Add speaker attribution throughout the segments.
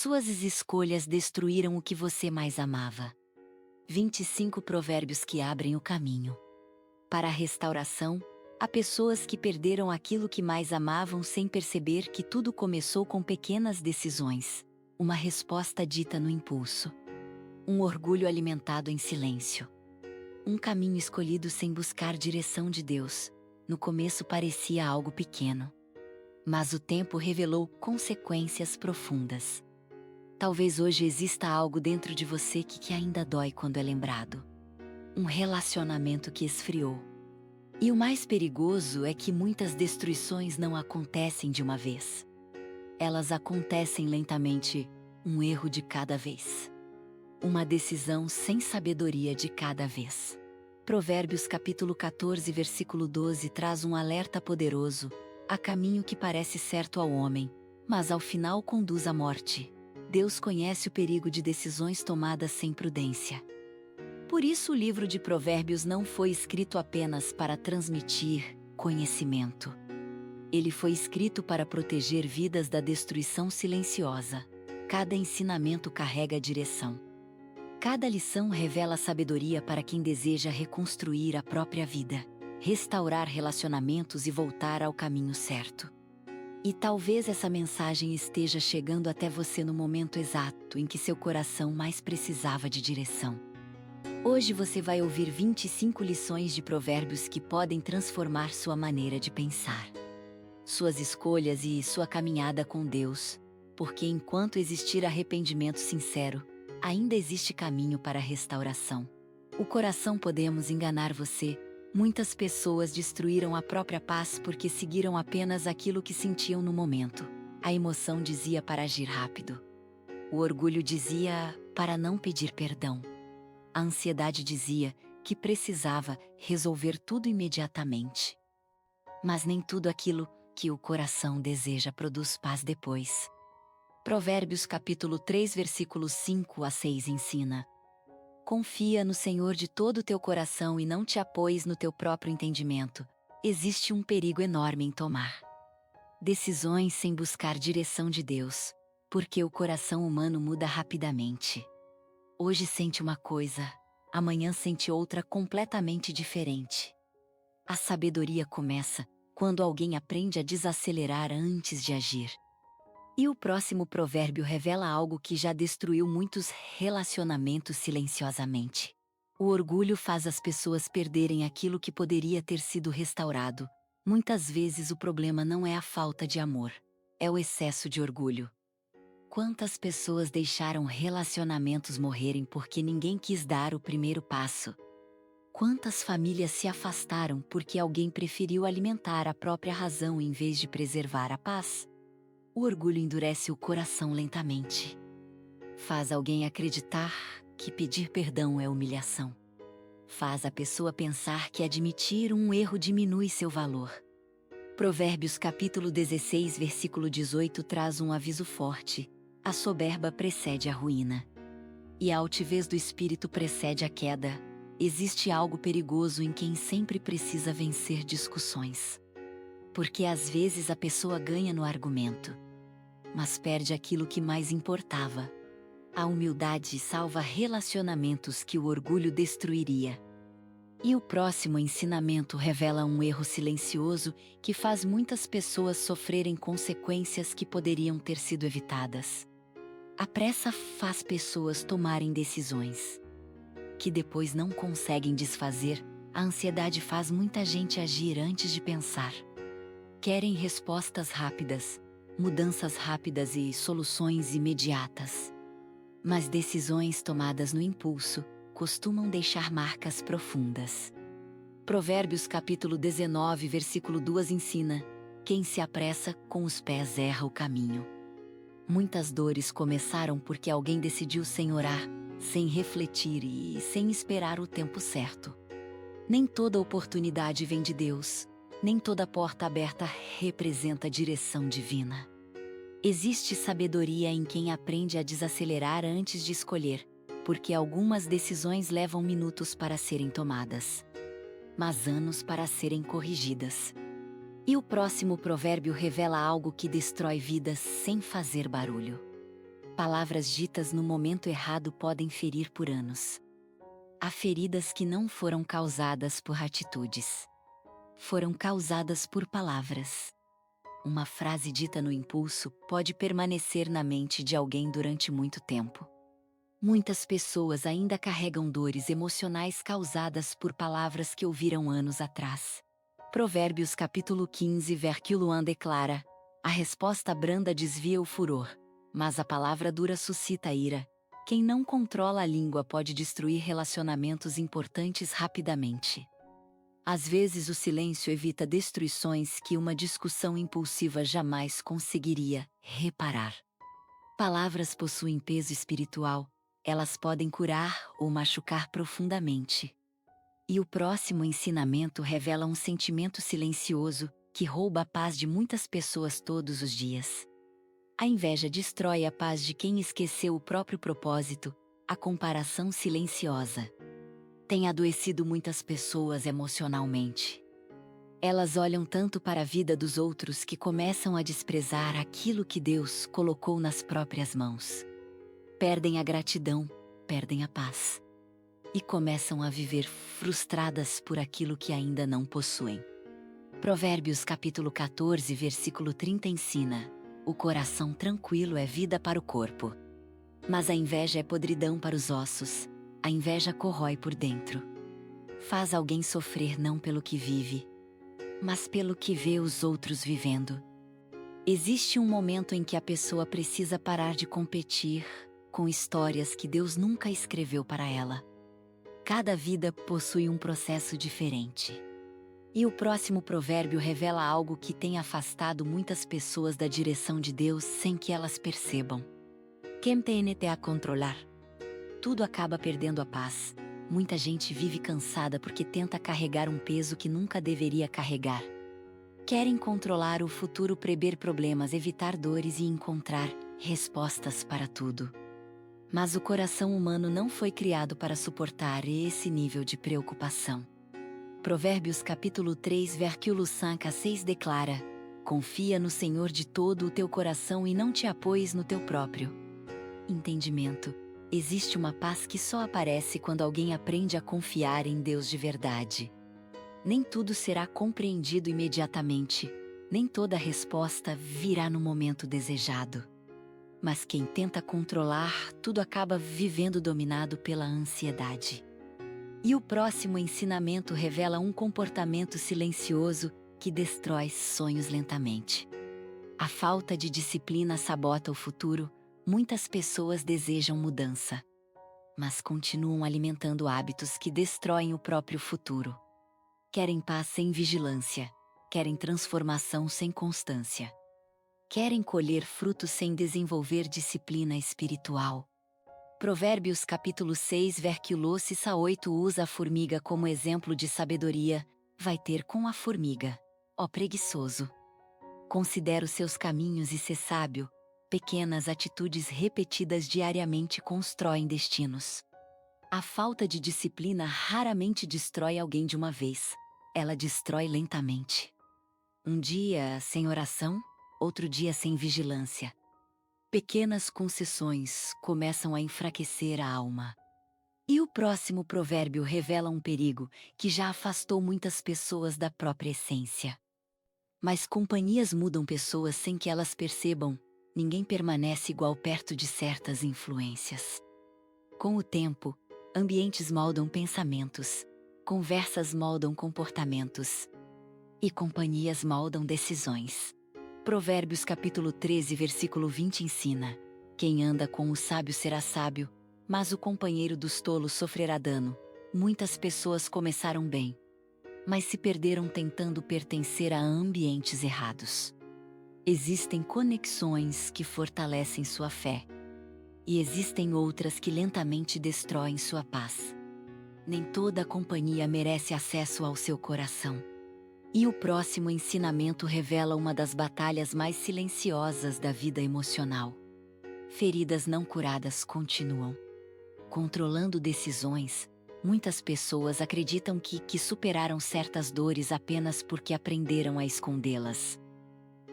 Speaker 1: Suas escolhas destruíram o que você mais amava. 25 provérbios que abrem o caminho. Para a restauração, há pessoas que perderam aquilo que mais amavam sem perceber que tudo começou com pequenas decisões. Uma resposta dita no impulso. Um orgulho alimentado em silêncio. Um caminho escolhido sem buscar direção de Deus. No começo parecia algo pequeno. Mas o tempo revelou consequências profundas. Talvez hoje exista algo dentro de você que ainda dói quando é lembrado. Um relacionamento que esfriou. E o mais perigoso é que muitas destruições não acontecem de uma vez. Elas acontecem lentamente, um erro de cada vez. Uma decisão sem sabedoria de cada vez. Provérbios capítulo 14, versículo 12 traz um alerta poderoso. Há caminho que parece certo ao homem, mas ao final conduz à morte. Deus conhece o perigo de decisões tomadas sem prudência. Por isso o livro de Provérbios não foi escrito apenas para transmitir conhecimento. Ele foi escrito para proteger vidas da destruição silenciosa. Cada ensinamento carrega direção. Cada lição revela sabedoria para quem deseja reconstruir a própria vida, restaurar relacionamentos e voltar ao caminho certo. E talvez essa mensagem esteja chegando até você no momento exato em que seu coração mais precisava de direção. Hoje você vai ouvir 25 lições de provérbios que podem transformar sua maneira de pensar, suas escolhas e sua caminhada com Deus, porque enquanto existir arrependimento sincero, ainda existe caminho para a restauração. O coração podemos enganar você. Muitas pessoas destruíram a própria paz porque seguiram apenas aquilo que sentiam no momento. A emoção dizia para agir rápido. O orgulho dizia para não pedir perdão. A ansiedade dizia que precisava resolver tudo imediatamente. Mas nem tudo aquilo que o coração deseja produz paz depois. Provérbios capítulo 3, versículos 5 a 6 ensina: confia no Senhor de todo o teu coração e não te apoies no teu próprio entendimento. Existe um perigo enorme em tomar decisões sem buscar direção de Deus, porque o coração humano muda rapidamente. Hoje sente uma coisa, amanhã sente outra completamente diferente. A sabedoria começa quando alguém aprende a desacelerar antes de agir. E o próximo provérbio revela algo que já destruiu muitos relacionamentos silenciosamente. O orgulho faz as pessoas perderem aquilo que poderia ter sido restaurado. Muitas vezes o problema não é a falta de amor, é o excesso de orgulho. Quantas pessoas deixaram relacionamentos morrerem porque ninguém quis dar o primeiro passo? Quantas famílias se afastaram porque alguém preferiu alimentar a própria razão em vez de preservar a paz? O orgulho endurece o coração lentamente. Faz alguém acreditar que pedir perdão é humilhação. Faz a pessoa pensar que admitir um erro diminui seu valor. Provérbios capítulo 16, versículo 18 traz um aviso forte. A soberba precede a ruína. E a altivez do espírito precede a queda. Existe algo perigoso em quem sempre precisa vencer discussões. Porque às vezes a pessoa ganha no argumento, mas perde aquilo que mais importava. A humildade salva relacionamentos que o orgulho destruiria. E o próximo ensinamento revela um erro silencioso que faz muitas pessoas sofrerem consequências que poderiam ter sido evitadas. A pressa faz pessoas tomarem decisões que depois não conseguem desfazer. A ansiedade faz muita gente agir antes de pensar. Querem respostas rápidas, mudanças rápidas e soluções imediatas. Mas decisões tomadas no impulso costumam deixar marcas profundas. Provérbios capítulo 19, versículo 2 ensina: quem se apressa com os pés erra o caminho. Muitas dores começaram porque alguém decidiu sem orar, sem refletir e sem esperar o tempo certo. Nem toda oportunidade vem de Deus. Nem toda porta aberta representa direção divina. Existe sabedoria em quem aprende a desacelerar antes de escolher, porque algumas decisões levam minutos para serem tomadas, mas anos para serem corrigidas. E o próximo provérbio revela algo que destrói vidas sem fazer barulho. Palavras ditas no momento errado podem ferir por anos. Há feridas que não foram causadas por atitudes. Foram causadas por palavras. Uma frase dita no impulso pode permanecer na mente de alguém durante muito tempo. Muitas pessoas ainda carregam dores emocionais causadas por palavras que ouviram anos atrás. Provérbios capítulo 15, versículo 1 declara: a resposta branda desvia o furor, mas a palavra dura suscita a ira. Quem não controla a língua pode destruir relacionamentos importantes rapidamente. Às vezes o silêncio evita destruições que uma discussão impulsiva jamais conseguiria reparar. Palavras possuem peso espiritual, elas podem curar ou machucar profundamente. E o próximo ensinamento revela um sentimento silencioso que rouba a paz de muitas pessoas todos os dias. A inveja destrói a paz de quem esqueceu o próprio propósito, a comparação silenciosa tem adoecido muitas pessoas emocionalmente. Elas olham tanto para a vida dos outros que começam a desprezar aquilo que Deus colocou nas próprias mãos. Perdem a gratidão, perdem a paz. E começam a viver frustradas por aquilo que ainda não possuem. Provérbios capítulo 14, versículo 30 ensina: o coração tranquilo é vida para o corpo, mas a inveja é podridão para os ossos. A inveja corrói por dentro. Faz alguém sofrer não pelo que vive, mas pelo que vê os outros vivendo. Existe um momento em que a pessoa precisa parar de competir com histórias que Deus nunca escreveu para ela. Cada vida possui um processo diferente. E o próximo provérbio revela algo que tem afastado muitas pessoas da direção de Deus sem que elas percebam. Quem tente a controlar? Tudo acaba perdendo a paz. Muita gente vive cansada porque tenta carregar um peso que nunca deveria carregar. Querem controlar o futuro, prever problemas, evitar dores e encontrar respostas para tudo. Mas o coração humano não foi criado para suportar esse nível de preocupação. Provérbios capítulo 3, versículo 5 a 6 declara: confia no Senhor de todo o teu coração e não te apoies no teu próprio entendimento. Existe uma paz que só aparece quando alguém aprende a confiar em Deus de verdade. Nem tudo será compreendido imediatamente, nem toda resposta virá no momento desejado. Mas quem tenta controlar tudo acaba vivendo dominado pela ansiedade. E o próximo ensinamento revela um comportamento silencioso que destrói sonhos lentamente. A falta de disciplina sabota o futuro. Muitas pessoas desejam mudança, mas continuam alimentando hábitos que destroem o próprio futuro. Querem paz sem vigilância, querem transformação sem constância. Querem colher frutos sem desenvolver disciplina espiritual. Provérbios capítulo 6, versículo 8 usa a formiga como exemplo de sabedoria. Vai ter com a formiga, ó preguiçoso. Considera os seus caminhos e sê sábio. Pequenas atitudes repetidas diariamente constroem destinos. A falta de disciplina raramente destrói alguém de uma vez. Ela destrói lentamente. Um dia sem oração, outro dia sem vigilância. Pequenas concessões começam a enfraquecer a alma. E o próximo provérbio revela um perigo que já afastou muitas pessoas da própria essência. Mas companhias mudam pessoas sem que elas percebam. Ninguém permanece igual perto de certas influências. Com o tempo, ambientes moldam pensamentos, conversas moldam comportamentos e companhias moldam decisões. Provérbios capítulo 13, versículo 20 ensina: quem anda com o sábio será sábio, mas o companheiro dos tolos sofrerá dano. Muitas pessoas começaram bem, mas se perderam tentando pertencer a ambientes errados. Existem conexões que fortalecem sua fé, e existem outras que lentamente destroem sua paz. Nem toda a companhia merece acesso ao seu coração. E o próximo ensinamento revela uma das batalhas mais silenciosas da vida emocional. Feridas não curadas continuam controlando decisões. Muitas pessoas acreditam que superaram certas dores apenas porque aprenderam a escondê-las.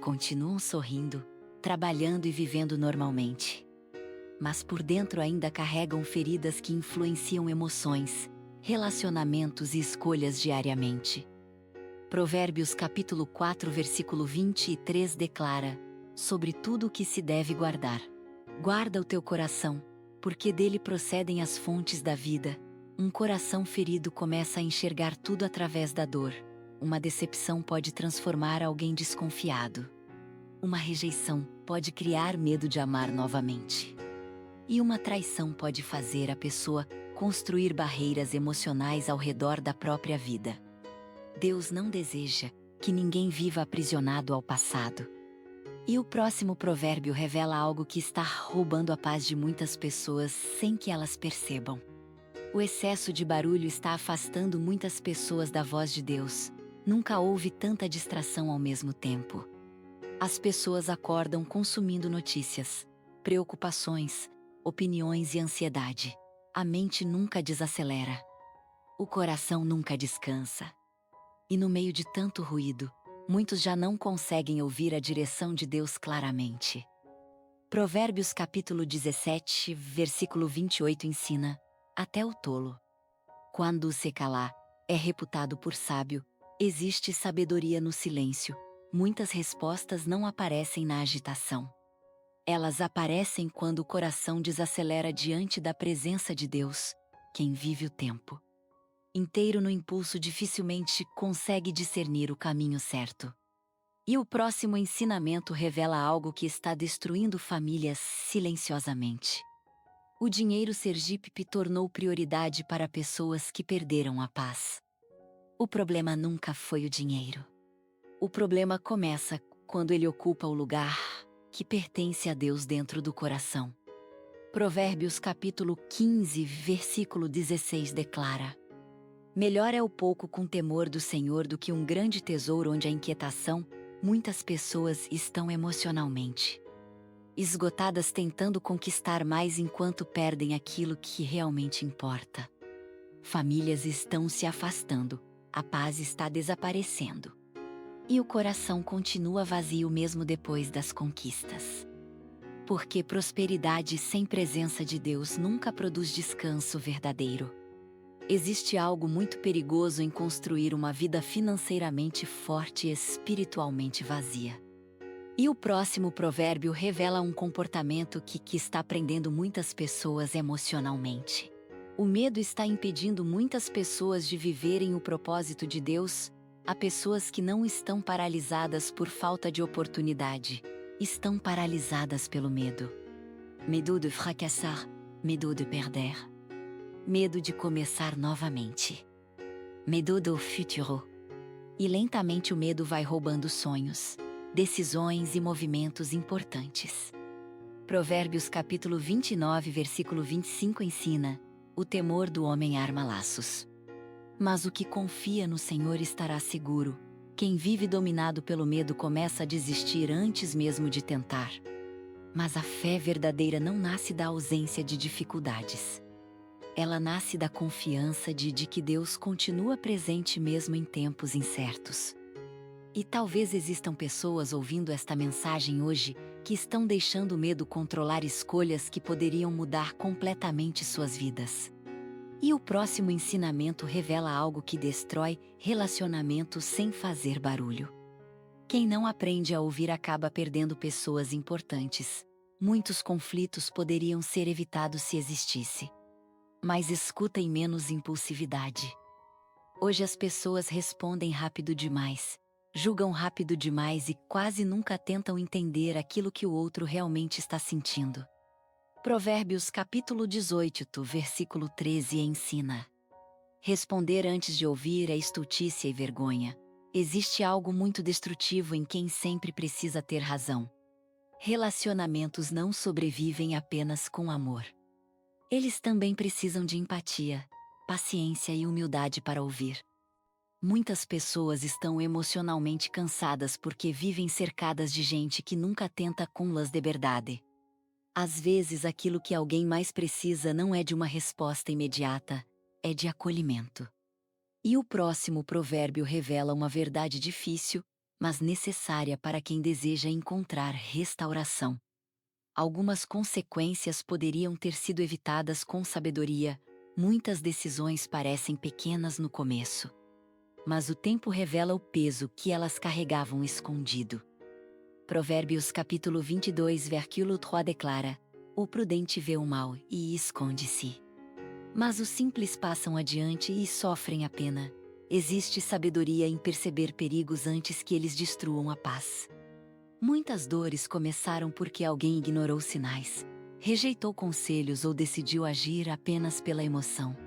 Speaker 1: Continuam sorrindo, trabalhando e vivendo normalmente. mas por dentro ainda carregam feridas que influenciam emoções, relacionamentos e escolhas diariamente. Provérbios capítulo 4, versículo 23 declara: sobre tudo o que se deve guardar, guarda o teu coração, porque dele procedem as fontes da vida. Um coração ferido começa a enxergar tudo através da dor. Uma decepção pode transformar alguém desconfiado. Uma rejeição pode criar medo de amar novamente. E uma traição pode fazer a pessoa construir barreiras emocionais ao redor da própria vida. Deus não deseja que ninguém viva aprisionado ao passado. E o próximo provérbio revela algo que está roubando a paz de muitas pessoas sem que elas percebam. O excesso de barulho está afastando muitas pessoas da voz de Deus. Nunca houve tanta distração ao mesmo tempo. As pessoas acordam consumindo notícias, preocupações, opiniões e ansiedade. A mente nunca desacelera. O coração nunca descansa. E no meio de tanto ruído, muitos já não conseguem ouvir a direção de Deus claramente. Provérbios capítulo 17, versículo 28 ensina: até o tolo, quando se calar, é reputado por sábio. Existe sabedoria no silêncio. Muitas respostas não aparecem na agitação. Elas aparecem quando o coração desacelera diante da presença de Deus. Quem vive o tempo inteiro no impulso dificilmente consegue discernir o caminho certo. E o próximo ensinamento revela algo que está destruindo famílias silenciosamente. O dinheiro Sergipe tornou prioridade para pessoas que perderam a paz. O problema nunca foi o dinheiro. O problema começa quando ele ocupa o lugar que pertence a Deus dentro do coração. Provérbios capítulo 15, versículo 16 declara: melhor é o pouco com temor do Senhor do que um grande tesouro onde a inquietação. Muitas pessoas estão emocionalmente esgotadas tentando conquistar mais enquanto perdem aquilo que realmente importa. Famílias estão se afastando, a paz está desaparecendo. E o coração continua vazio mesmo depois das conquistas. Porque prosperidade sem presença de Deus nunca produz descanso verdadeiro. Existe algo muito perigoso em construir uma vida financeiramente forte e espiritualmente vazia. E o próximo provérbio revela um comportamento que está prendendo muitas pessoas emocionalmente. O medo está impedindo muitas pessoas de viverem o propósito de Deus. Há pessoas que não estão paralisadas por falta de oportunidade, estão paralisadas pelo medo. Medo de fracassar, medo de perder. Medo de começar novamente. Medo do futuro. E lentamente o medo vai roubando sonhos, decisões e movimentos importantes. Provérbios capítulo 29, versículo 25 ensina: o temor do homem arma laços. Mas o que confia no Senhor estará seguro. Quem vive dominado pelo medo começa a desistir antes mesmo de tentar. Mas a fé verdadeira não nasce da ausência de dificuldades. Ela nasce da confiança de que Deus continua presente mesmo em tempos incertos. E talvez existam pessoas ouvindo esta mensagem hoje que estão deixando o medo controlar escolhas que poderiam mudar completamente suas vidas. E o próximo ensinamento revela algo que destrói relacionamentos sem fazer barulho. Quem não aprende a ouvir acaba perdendo pessoas importantes. Muitos conflitos poderiam ser evitados se existisse. Mas escuta e menos impulsividade. Hoje as pessoas respondem rápido demais, julgam rápido demais e quase nunca tentam entender aquilo que o outro realmente está sentindo. Provérbios capítulo 18, versículo 13 ensina: responder antes de ouvir é estultícia e vergonha. Existe algo muito destrutivo em quem sempre precisa ter razão. Relacionamentos não sobrevivem apenas com amor. Eles também precisam de empatia, paciência e humildade para ouvir. Muitas pessoas estão emocionalmente cansadas porque vivem cercadas de gente que nunca tenta com-las de verdade. Às vezes aquilo que alguém mais precisa não é de uma resposta imediata, é de acolhimento. E o próximo provérbio revela uma verdade difícil, mas necessária para quem deseja encontrar restauração. Algumas consequências poderiam ter sido evitadas com sabedoria. Muitas decisões parecem pequenas no começo, mas o tempo revela o peso que elas carregavam escondido. Provérbios capítulo 22, versículo 3 declara: o prudente vê o mal e esconde-se. Mas os simples passam adiante e sofrem a pena. Existe sabedoria em perceber perigos antes que eles destruam a paz. Muitas dores começaram porque alguém ignorou sinais, rejeitou conselhos ou decidiu agir apenas pela emoção.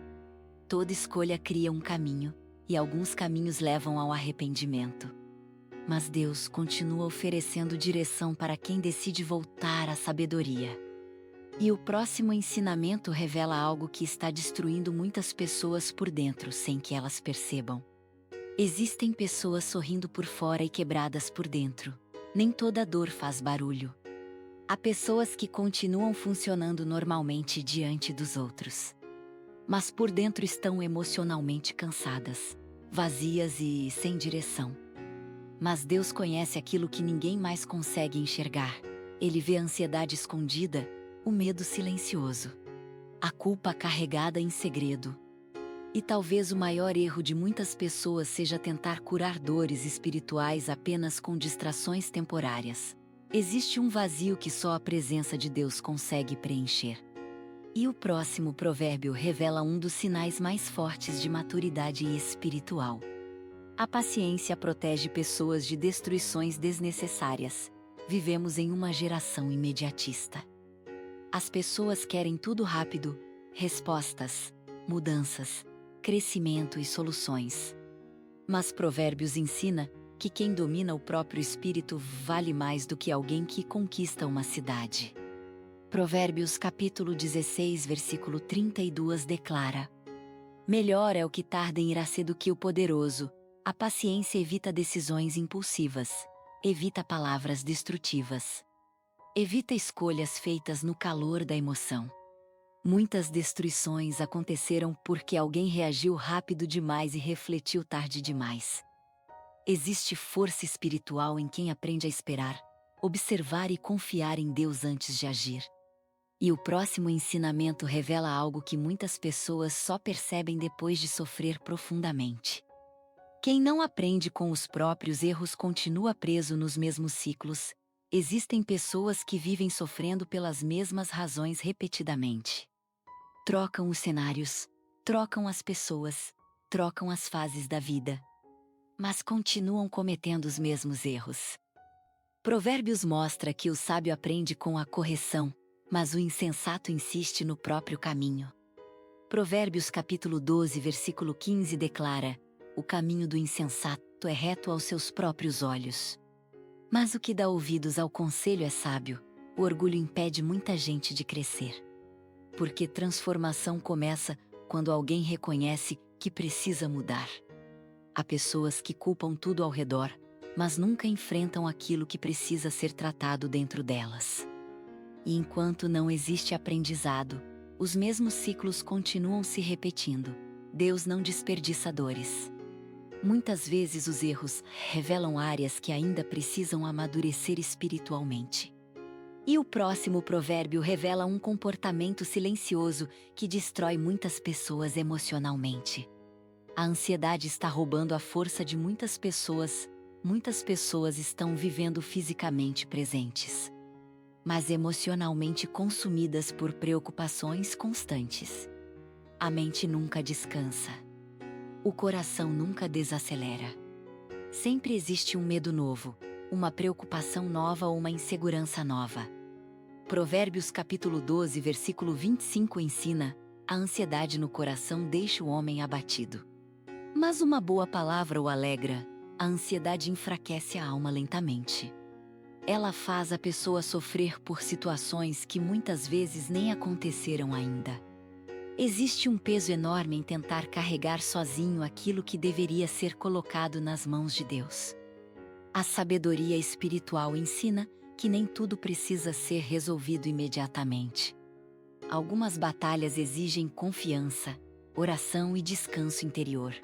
Speaker 1: Toda escolha cria um caminho, e alguns caminhos levam ao arrependimento. Mas Deus continua oferecendo direção para quem decide voltar à sabedoria. E o próximo ensinamento revela algo que está destruindo muitas pessoas por dentro sem que elas percebam. Existem pessoas sorrindo por fora e quebradas por dentro. Nem toda dor faz barulho. Há pessoas que continuam funcionando normalmente diante dos outros, mas por dentro estão emocionalmente cansadas, vazias e sem direção. Mas Deus conhece aquilo que ninguém mais consegue enxergar. Ele vê a ansiedade escondida, o medo silencioso, a culpa carregada em segredo. E talvez o maior erro de muitas pessoas seja tentar curar dores espirituais apenas com distrações temporárias. Existe um vazio que só a presença de Deus consegue preencher. E o próximo provérbio revela um dos sinais mais fortes de maturidade espiritual. A paciência protege pessoas de destruições desnecessárias. Vivemos em uma geração imediatista. As pessoas querem tudo rápido, respostas, mudanças, crescimento e soluções. Mas Provérbios ensina que quem domina o próprio espírito vale mais do que alguém que conquista uma cidade. Provérbios capítulo 16, versículo 32 declara: melhor é o que tarda em irar-se do que o poderoso. A paciência evita decisões impulsivas, evita palavras destrutivas, evita escolhas feitas no calor da emoção. Muitas destruições aconteceram porque alguém reagiu rápido demais e refletiu tarde demais. Existe força espiritual em quem aprende a esperar, observar e confiar em Deus antes de agir. E o próximo ensinamento revela algo que muitas pessoas só percebem depois de sofrer profundamente. Quem não aprende com os próprios erros continua preso nos mesmos ciclos. Existem pessoas que vivem sofrendo pelas mesmas razões repetidamente. Trocam os cenários, trocam as pessoas, trocam as fases da vida, mas continuam cometendo os mesmos erros. Provérbios mostra que o sábio aprende com a correção, mas o insensato insiste no próprio caminho. Provérbios capítulo 12, versículo 15 declara: o caminho do insensato é reto aos seus próprios olhos. Mas o que dá ouvidos ao conselho é sábio. O orgulho impede muita gente de crescer. Porque transformação começa quando alguém reconhece que precisa mudar. Há pessoas que culpam tudo ao redor, mas nunca enfrentam aquilo que precisa ser tratado dentro delas. E enquanto não existe aprendizado, os mesmos ciclos continuam se repetindo. Deus não desperdiça dores. Muitas vezes os erros revelam áreas que ainda precisam amadurecer espiritualmente. E o próximo provérbio revela um comportamento silencioso que destrói muitas pessoas emocionalmente. A ansiedade está roubando a força de muitas pessoas. Muitas pessoas estão vivendo fisicamente presentes, mas emocionalmente consumidas por preocupações constantes. A mente nunca descansa. O coração nunca desacelera. Sempre existe um medo novo, uma preocupação nova ou uma insegurança nova. Provérbios capítulo 12, versículo 25 ensina: a ansiedade no coração deixa o homem abatido. Mas uma boa palavra o alegra. A ansiedade enfraquece a alma lentamente. Ela faz a pessoa sofrer por situações que muitas vezes nem aconteceram ainda. Existe um peso enorme em tentar carregar sozinho aquilo que deveria ser colocado nas mãos de Deus. A sabedoria espiritual ensina que nem tudo precisa ser resolvido imediatamente. Algumas batalhas exigem confiança, oração e descanso interior.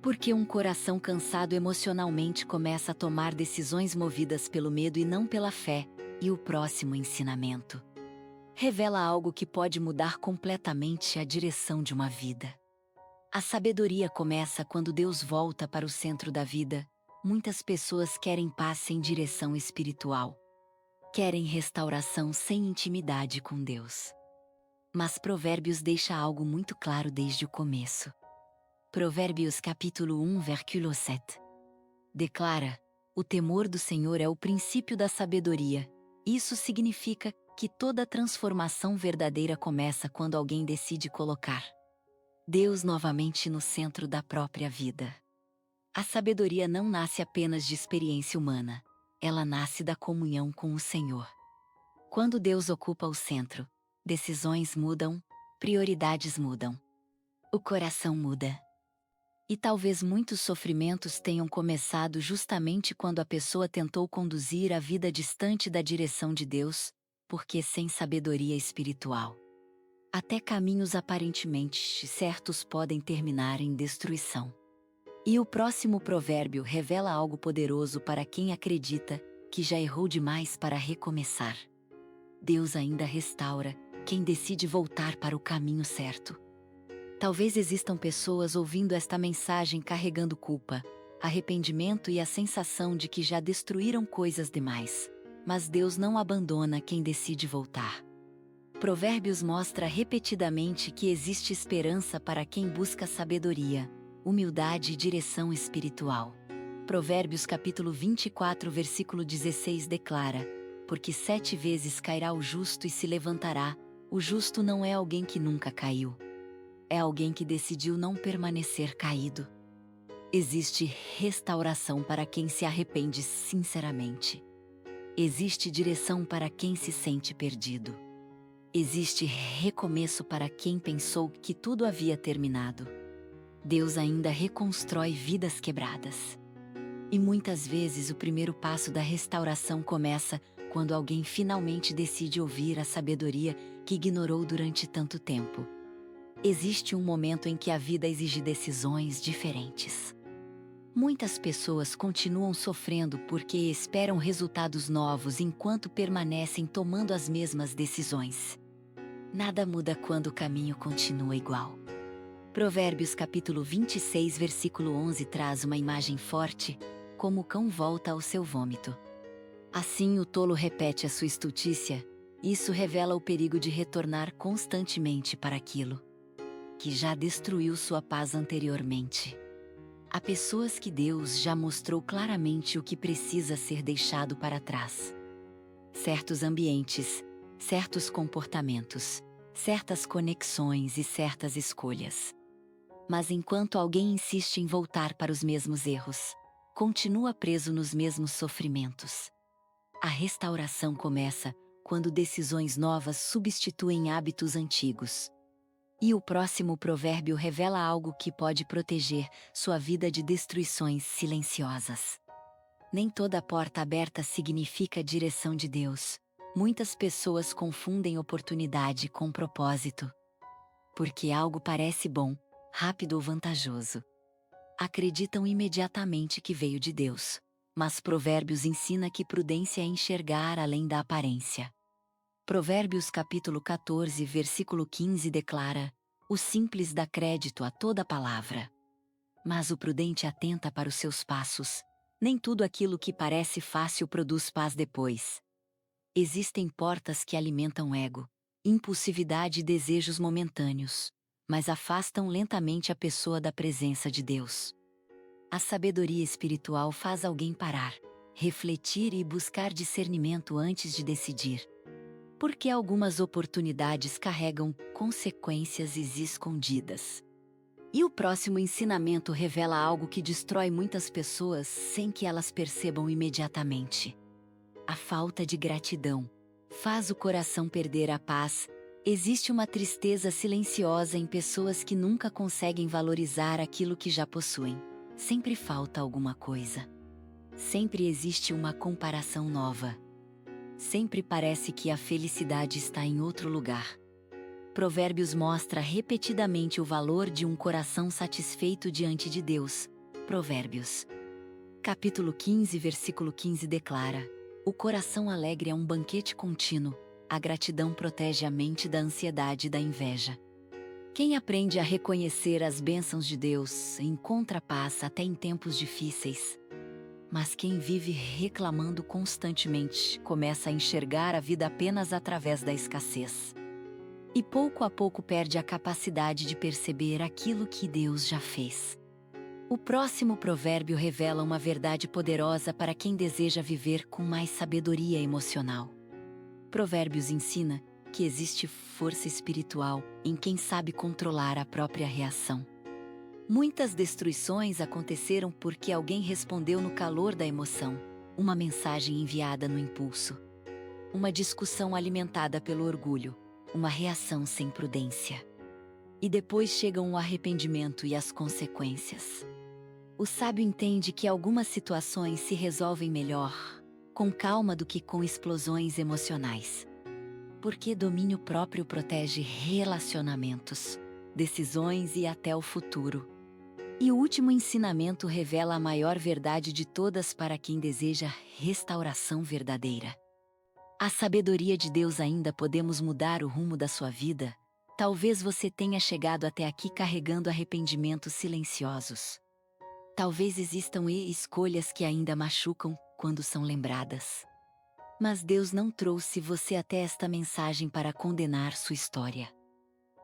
Speaker 1: Porque um coração cansado emocionalmente começa a tomar decisões movidas pelo medo e não pela fé, E o próximo ensinamento revela algo que pode mudar completamente a direção de uma vida. A sabedoria começa quando Deus volta para o centro da vida. Muitas pessoas querem paz sem direção espiritual. Querem restauração sem intimidade com Deus. Mas Provérbios deixa algo muito claro desde o começo. Provérbios capítulo 1, versículo 7. Declara: o temor do Senhor é o princípio da sabedoria. Isso significa que toda transformação verdadeira começa quando alguém decide colocar Deus novamente no centro da própria vida. A sabedoria não nasce apenas de experiência humana, ela nasce da comunhão com o Senhor. Quando Deus ocupa o centro, decisões mudam, prioridades mudam. O coração muda. E talvez muitos sofrimentos tenham começado justamente quando a pessoa tentou conduzir a vida distante da direção de Deus, porque sem sabedoria espiritual, até caminhos aparentemente certos podem terminar em destruição. E o próximo provérbio revela algo poderoso para quem acredita que já errou demais para recomeçar. Deus ainda restaura quem decide voltar para o caminho certo. Talvez existam pessoas ouvindo esta mensagem carregando culpa, arrependimento e a sensação de que já destruíram coisas demais. Mas Deus não abandona quem decide voltar. Provérbios mostra repetidamente que existe esperança para quem busca sabedoria, humildade e direção espiritual. Provérbios capítulo 24, versículo 16 declara: porque 7 vezes cairá o justo e se levantará. O justo não é alguém que nunca caiu. É alguém que decidiu não permanecer caído. Existe restauração para quem se arrepende sinceramente. Existe direção para quem se sente perdido. Existe recomeço para quem pensou que tudo havia terminado. Deus ainda reconstrói vidas quebradas. E muitas vezes o primeiro passo da restauração começa quando alguém finalmente decide ouvir a sabedoria que ignorou durante tanto tempo. Existe um momento em que a vida exige decisões diferentes. Muitas pessoas continuam sofrendo porque esperam resultados novos enquanto permanecem tomando as mesmas decisões. Nada muda quando o caminho continua igual. Provérbios capítulo 26, versículo 11 traz uma imagem forte, como o cão volta ao seu vômito. Assim o tolo repete a sua estultícia, isso revela o perigo de retornar constantemente para aquilo que já destruiu sua paz anteriormente. Há pessoas que Deus já mostrou claramente o que precisa ser deixado para trás. Certos ambientes, certos comportamentos, certas conexões e certas escolhas. Mas enquanto alguém insiste em voltar para os mesmos erros, continua preso nos mesmos sofrimentos. A restauração começa quando decisões novas substituem hábitos antigos. E o próximo provérbio revela algo que pode proteger sua vida de destruições silenciosas. Nem toda porta aberta significa direção de Deus. Muitas pessoas confundem oportunidade com propósito. Porque algo parece bom, rápido ou vantajoso. Acreditam imediatamente que veio de Deus. Mas Provérbios ensina que prudência é enxergar além da aparência. Provérbios capítulo 14, versículo 15 declara: o simples dá crédito a toda palavra. Mas o prudente atenta para os seus passos. Nem tudo aquilo que parece fácil produz paz depois. Existem portas que alimentam ego, impulsividade e desejos momentâneos, mas afastam lentamente a pessoa da presença de Deus. A sabedoria espiritual faz alguém parar, refletir e buscar discernimento antes de decidir. Porque algumas oportunidades carregam consequências escondidas. E o próximo ensinamento revela algo que destrói muitas pessoas sem que elas percebam imediatamente. A falta de gratidão faz o coração perder a paz. Existe uma tristeza silenciosa em pessoas que nunca conseguem valorizar aquilo que já possuem. Sempre falta alguma coisa. Sempre existe uma comparação nova. Sempre parece que a felicidade está em outro lugar. Provérbios mostra repetidamente o valor de um coração satisfeito diante de Deus. Provérbios capítulo 15, versículo 15 declara: O coração alegre é um banquete contínuo, a gratidão protege a mente da ansiedade e da inveja. Quem aprende a reconhecer as bênçãos de Deus encontra paz até em tempos difíceis. Mas quem vive reclamando constantemente começa a enxergar a vida apenas através da escassez. E pouco a pouco perde a capacidade de perceber aquilo que Deus já fez. O próximo provérbio revela uma verdade poderosa para quem deseja viver com mais sabedoria emocional. Provérbios ensina que existe força espiritual em quem sabe controlar a própria reação. Muitas destruições aconteceram porque alguém respondeu no calor da emoção, uma mensagem enviada no impulso, uma discussão alimentada pelo orgulho, uma reação sem prudência. E depois chegam o arrependimento e as consequências. O sábio entende que algumas situações se resolvem melhor, com calma do que com explosões emocionais. Porque domínio próprio protege relacionamentos, decisões e até o futuro. E o último ensinamento revela a maior verdade de todas para quem deseja restauração verdadeira. A sabedoria de Deus ainda podemos mudar o rumo da sua vida. Talvez você tenha chegado até aqui carregando arrependimentos silenciosos. Talvez existam escolhas que ainda machucam quando são lembradas. Mas Deus não trouxe você até esta mensagem para condenar sua história.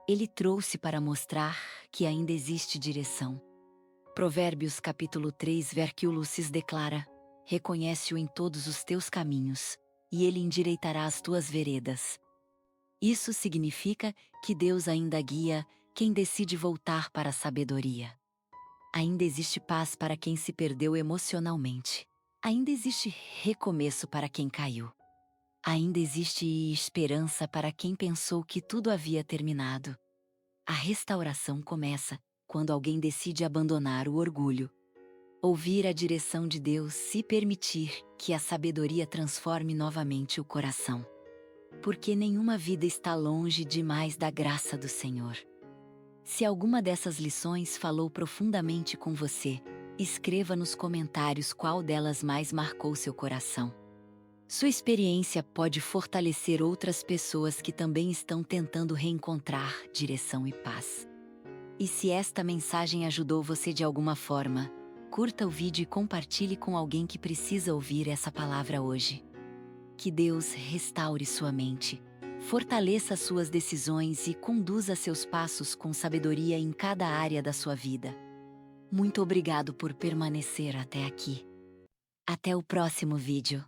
Speaker 1: Ele trouxe para mostrar que ainda existe direção. Provérbios capítulo 3 versículo 6 declara: reconhece-o em todos os teus caminhos, e ele endireitará as tuas veredas. Isso significa que Deus ainda guia quem decide voltar para a sabedoria. Ainda existe paz para quem se perdeu emocionalmente. Ainda existe recomeço para quem caiu. Ainda existe esperança para quem pensou que tudo havia terminado. A restauração começa quando alguém decide abandonar o orgulho, ouvir a direção de Deus e permitir que a sabedoria transforme novamente o coração. Porque nenhuma vida está longe demais da graça do Senhor. Se alguma dessas lições falou profundamente com você, escreva nos comentários qual delas mais marcou seu coração. Sua experiência pode fortalecer outras pessoas que também estão tentando reencontrar direção e paz. E se esta mensagem ajudou você de alguma forma, curta o vídeo e compartilhe com alguém que precisa ouvir essa palavra hoje. Que Deus restaure sua mente, fortaleça suas decisões e conduza seus passos com sabedoria em cada área da sua vida. Muito obrigado por permanecer até aqui. Até o próximo vídeo.